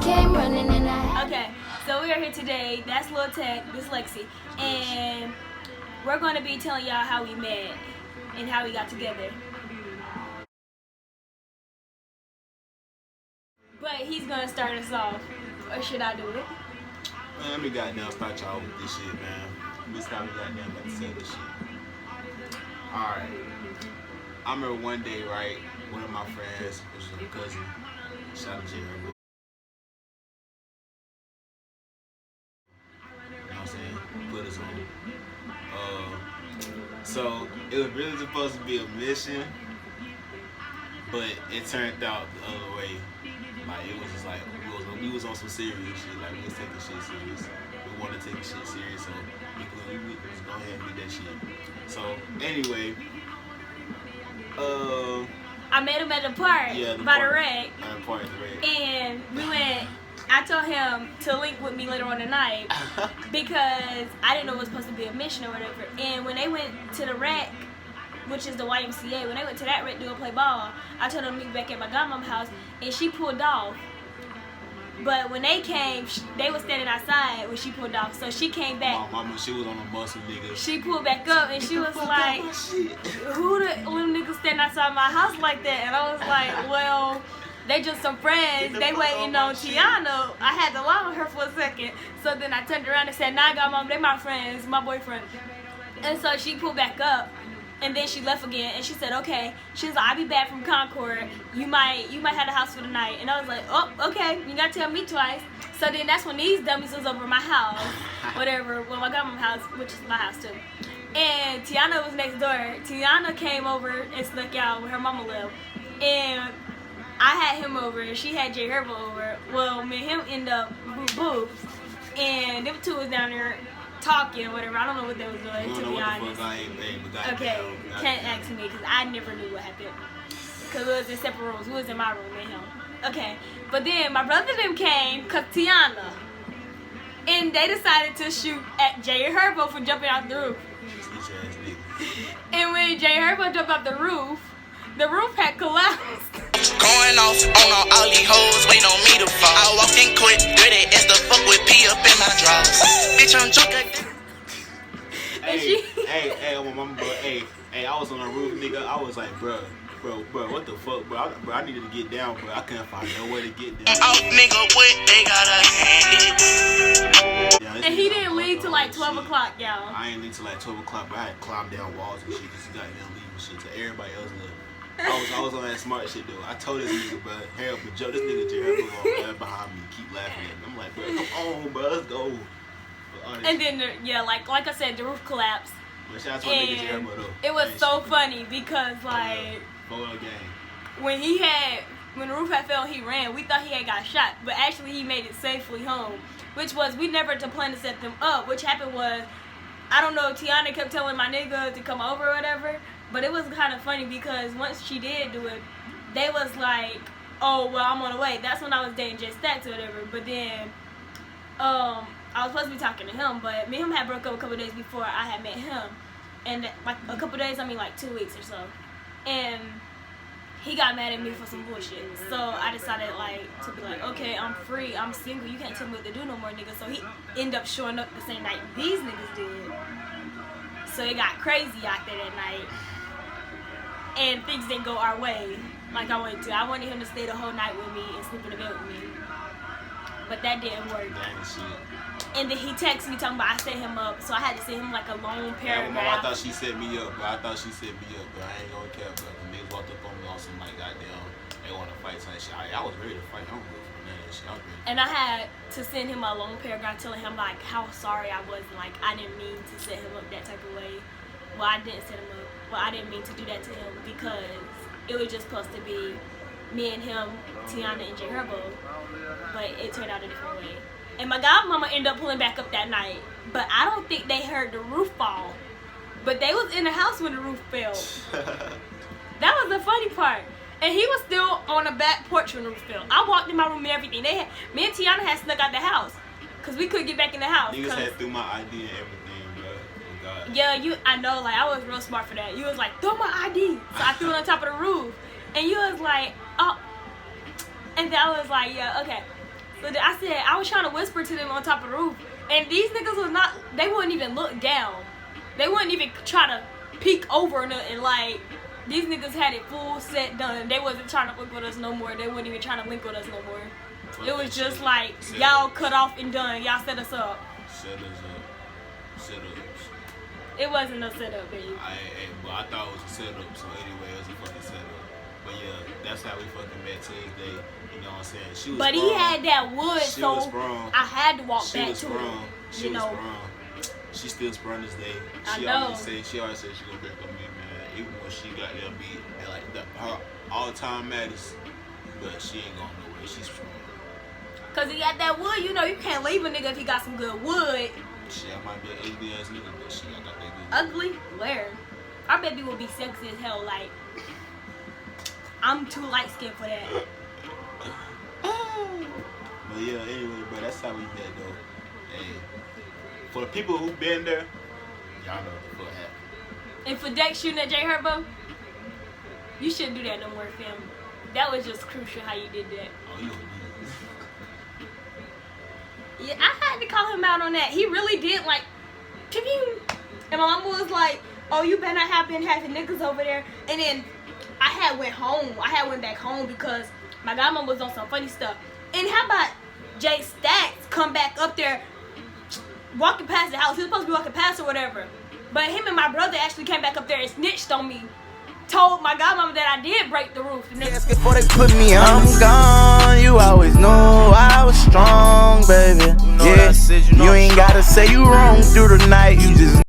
came running and I. Okay, so we are here today. That's Lil Tech, this Lexi, and we're going to be telling y'all how we met and how we got together. But he's going to start us off, or should I do it? Man, let me goddamn start y'all with this shit, man. Let me start me goddamn about to say this shit. Alright. I remember one day, right, one of my friends, which was a cousin, shout out to Jerry. You know what I'm saying? Put us on. So it was really supposed to be a mission, but it turned out the other way. Like it was just like we was on some serious shit. Like we was taking shit serious. We wanted to take the shit serious, so we just go ahead and do that shit. So anyway, I met him at the park by the wreck. Park at the wreck. And we went. I told him to link with me later on tonight because I didn't know it was supposed to be a mission or whatever. And when they went to the rec, which is the YMCA, when they went to that rec to go play ball, I told them to meet back at my godmom's house, and she pulled off. But when they came, they was standing outside when she pulled off. So she came back. My mama, she was on a muscle nigga. She pulled back up and she was like, "Who the little niggas standing outside my house like that?" And I was like, "Well, they just some friends. They waiting on Tiana." I had to lie on her for a second. So then I turned around and said, "Nah, godmom, they my friends, my boyfriend." And so she pulled back up. And then she left again, and she said, "Okay." She was like, "I'll be back from Concord. You might have the house for the night." And I was like, "Oh, okay. You gotta tell me twice." So then that's when these dummies was over my house, whatever. Well, my godmom's house, which is my house too. And Tiana was next door. Tiana came over and snuck out where her mama lived, and I had him over, and she had Jay Herbal over. Well, me and him ended up boobs, and them two was down there talking or whatever. I don't know what they was doing, to be honest. Okay, can't ask me because I never knew what happened. Because it was in separate rooms. We was in my room and him. Okay, but then my brother them came, cause Tiana, and they decided to shoot at Jay Herbo for jumping out the roof. And when Jay Herbo jumped out the roof had collapsed. Going off on all these hoes, wait on me to fall. I walked in quick, dirty as the fuck with pee up in my drawers. Bitch, I'm drunk again. Hey, my mama, bro, hey, I was on the roof, nigga. I was like, bro, what the fuck, bro? I needed to get down, bro. I couldn't find no way to get down. Off, nigga, what they got a handy. And he didn't leave till like 12 o'clock, y'all. I ain't leave till like 12 o'clock, but I had to climb down walls and shit just to goddamn leave and shit to everybody else left. I was on that smart shit though. I told this nigga, bro, hurry up and jump. This nigga Jerry right behind me, keep laughing at me. I'm like, bro, come on, bro, let's go. And then, like I said, the roof collapsed. But shout out to my nigga Jerry though. It was so funny because like when the roof had fell, he ran. We thought he had got shot, but actually he made it safely home. Which was we never to plan to set them up. Which happened was, I don't know, Tiana kept telling my nigga to come over or whatever. But it was kind of funny because once she did do it, they was like, "Oh, well, I'm on the way." That's when I was dating Jay Stacks or whatever. But then, I was supposed to be talking to him, but me and him had broke up a couple days before I had met him. And like a couple days, I mean like 2 weeks or so. And he got mad at me for some bullshit. So I decided like to be like, "Okay, I'm free, I'm single, you can't tell me what to do no more, nigga." So he ended up showing up the same night these niggas did. So it got crazy out there that night. And things didn't go our way like I wanted to. I wanted him to stay the whole night with me and sleep in the bed with me. But that didn't work. And then he texted me talking about I set him up, so I had to send him like a long paragraph. Yeah, I thought she set me up, bro. I ain't gonna care, bro. The niggas walked up on me on some like goddamn, they want to fight type shit. I was ready to fight. I don't know none of that shit. And I had to send him a long paragraph telling him like how sorry I was, and like I didn't mean to set him up that type of way. Well, I didn't set him up. Well, I didn't mean to do that to him because it was just supposed to be me and him, Tiana and Jay Herbo, but it turned out a different way. And my godmama ended up pulling back up that night, but I don't think they heard the roof fall. But they was in the house when the roof fell. That was the funny part. And he was still on the back porch when the roof fell. I walked in my room and everything. Me and Tiana had snuck out the house because we couldn't get back in the house. Niggas had threw my ID and everything, bro. God. Yeah, I know, like, I was real smart for that. You was like, "Throw my ID." So I threw it on top of the roof. And you was like, "Oh." And then I was like, "Yeah, okay." So I said, I was trying to whisper to them on top of the roof. And these niggas was not, they wouldn't even look down. They wouldn't even try to peek over or nothing. Like, these niggas had it full set done. They wasn't trying to link with us no more. They wasn't even trying to link with us no more. It was just like, y'all cut off and done. Y'all set us up. Set us up. Set ups. It wasn't a setup, baby. But I thought it was a setup, so anyway, it was a fucking setup. But yeah, that's how we fucking met to this day. You know what I'm saying? She was but sprung. he had that wood, She so was sprung. I had to walk She back was to sprung. him. She You was know, sprung. She still sprung this day. I know. She always said she gonna break up with me, man. Even when she got there beat, like her all time matters. But she ain't going nowhere. She's sprung. Cause he got that wood. You know, you can't leave a nigga if he got some good wood. Shit, I might be an ugly ass nigga, but shit, I got that good. Ugly? Where? Our baby will be sexy as hell. Like, I'm too light skinned for that. But yeah, anyway, bro, that's how we met though. Hey, for the people who been there, y'all know what the fuck happened. And for Dex shooting at J Herbo, you shouldn't do that no more, fam. That was just crucial how you did that. Oh, you gonna do Yeah, I had to call him out on that. He really did like, and my mama was like, "Oh, you better not have been having niggas over there." And then I had went home. I had went back home because my godmama was on some funny stuff. And how about Jay Stacks come back up there, walking past the house? He was supposed to be walking past or whatever. But him and my brother actually came back up there and snitched on me. Told my godmama that I did break the roof. Before they put me on, I'm gone. You always knew I was strong, baby. Yeah, you ain't gotta say you wrong through the night. You just